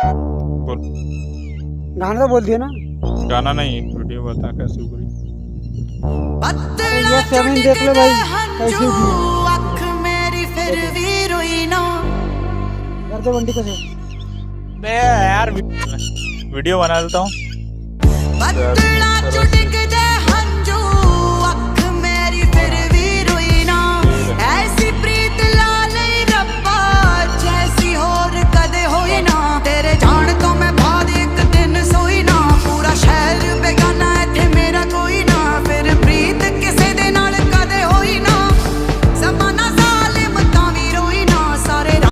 बोल। गाना तो बोल दिया ना। गाना नहीं, वीडियो बता कैसे पूरी। ये सेवन देख लो भाई कैसी हुई कर दे बंटी को से। बे यार वीडियो बना देता हूँ।